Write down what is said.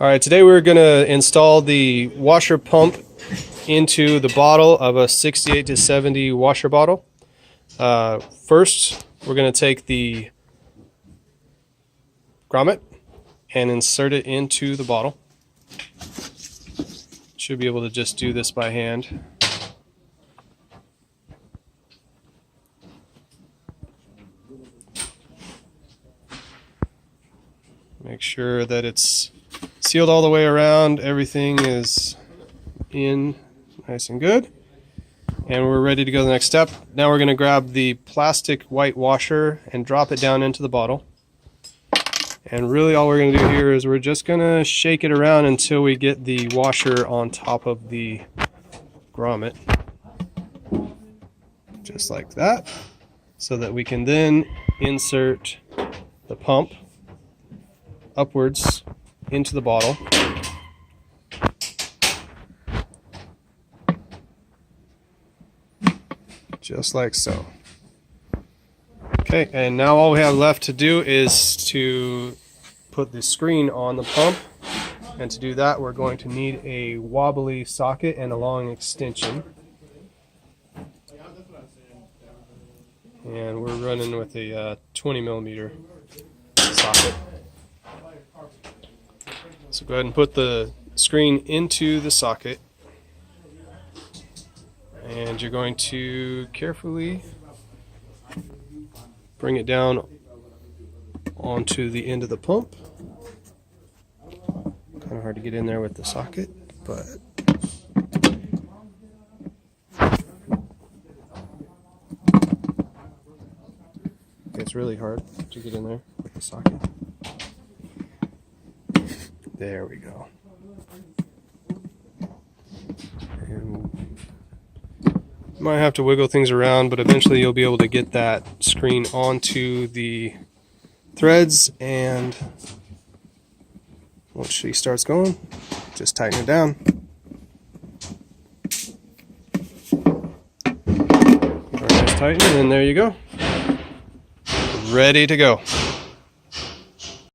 Alright, today we're going to install the washer pump into the bottle of a 68 to 70 washer bottle. First, we're going to take the grommet and insert it into the bottle. Should be able to just do this by hand. Make sure that it's sealed all the way around, everything is in nice and good, and we're ready to go to the next step. Now we're going to grab the plastic white washer and drop it down into the bottle, and really all we're going to do here is we're just going to shake it around until we get the washer on top of the grommet, just like that, so that we can then insert the pump upwards into the bottle. Just like so. Okay, and now all we have left to do is to put the screen on the pump, and to do that we're going to need a wobbly socket and a long extension, and we're running with a 20mm socket. So go ahead and put the screen into the socket, and you're going to carefully bring it down onto the end of the pump. Kind of hard to get in there with the socket, but it's really hard to get in there with the socket. There we go. And you might have to wiggle things around, but eventually you'll be able to get that screen onto the threads, and once she starts going, just tighten it down. Nice tighten, and there you go. Ready to go.